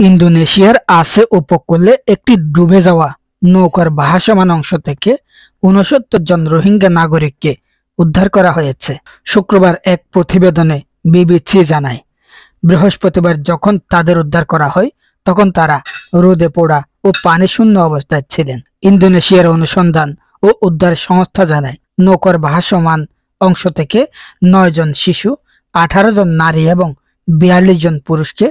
ইন্দোনেশিয়ার আসে উপকূলে একটি ডুবে যাওয়া নৌকার ভাসমান অংশ থেকে ৬৯ জন রোহিঙ্গা নাগরিককে উদ্ধার করা হয়েছে। শুক্রবার এক প্রতিবেদনে বিবিসি জানায়, বৃহস্পতিবার যখন তাদের উদ্ধার করা হয় তখন তারা রোদে পোড়া ও পানিশূন্য অবস্থায় ছিলেন। ইন্দোনেশিয়ার অনুসন্ধান ও উদ্ধার সংস্থা জানায়, নৌকার ভাসমান অংশ থেকে ৯ জন শিশু, ১৮ জন নারী এবং ৪২ জন পুরুষকে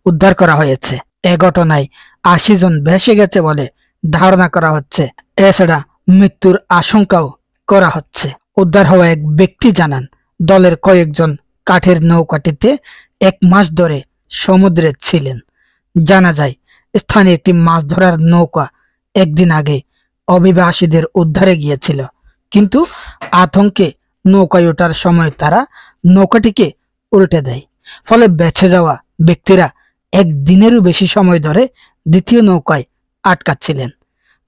উদ্ধার করা হয়েছে। এ ঘটনায় ৮০ জন ভেসে গেছে বলে ধারণা করা হচ্ছে। এছাড়া মৃত্যুর আশঙ্কাও করা হচ্ছে। উদ্ধার হওয়া এক ব্যক্তি জানান, দলের কয়েকজন কাঠের নৌকাটিতে ১ মাস ধরে সমুদ্রে ছিলেন। জানা যায়, স্থানীয় একটি মাছ ধরার নৌকা একদিন আগে অভিবাসীদের উদ্ধারে গিয়েছিল, কিন্তু আতঙ্কে নৌকায় ওঠার সময় তারা নৌকাটিকে উল্টে দেয়। ফলে বেঁচে যাওয়া ব্যক্তিরা একদিনেরও বেশি সময় ধরে দ্বিতীয় নৌকায় আটকাচ্ছিলেন।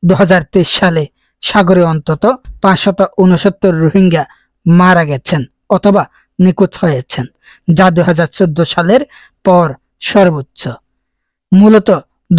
২০২৩ সালে সাগরে অন্তত ৫৬৯ রোহিঙ্গা মারা গেছেন অথবা নিখোঁজ হয়েছেন, যা ২০১৪ সালের পর সর্বোচ্চ। মূলত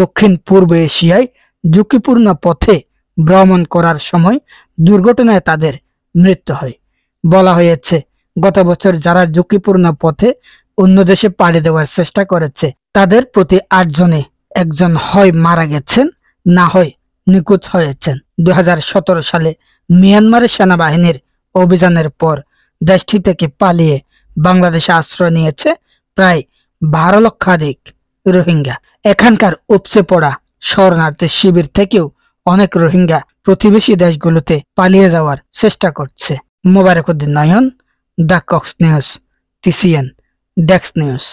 দক্ষিণ পূর্ব এশিয়ায় ঝুঁকিপূর্ণ পথে ভ্রমণ করার সময় দুর্ঘটনায় তাদের মৃত্যু হয়। বলা হয়েছে, গত বছর যারা ঝুঁকিপূর্ণ পথে অন্য দেশে পাড়ি দেওয়ার চেষ্টা করেছে তাদের প্রতি ৮ জনে একজন হয় মারা গেছেন, না হয় নিখোঁজ হয়েছেন। ২০১৭ সালে মিয়ানমারের সেনাবাহিনীর অভিযানের পর দেশটি থেকে পালিয়ে বাংলাদেশে আশ্রয় নিয়েছে প্রায় ১২ লক্ষাধিক রোহিঙ্গা। এখানকার উপচে পড়া শরণার্থী শিবির থেকেও অনেক রোহিঙ্গা প্রতিবেশী দেশগুলোতে পালিয়ে যাওয়ার চেষ্টা করছে। Mobarak Uddin Nayan, the Cox news, TCN desk news.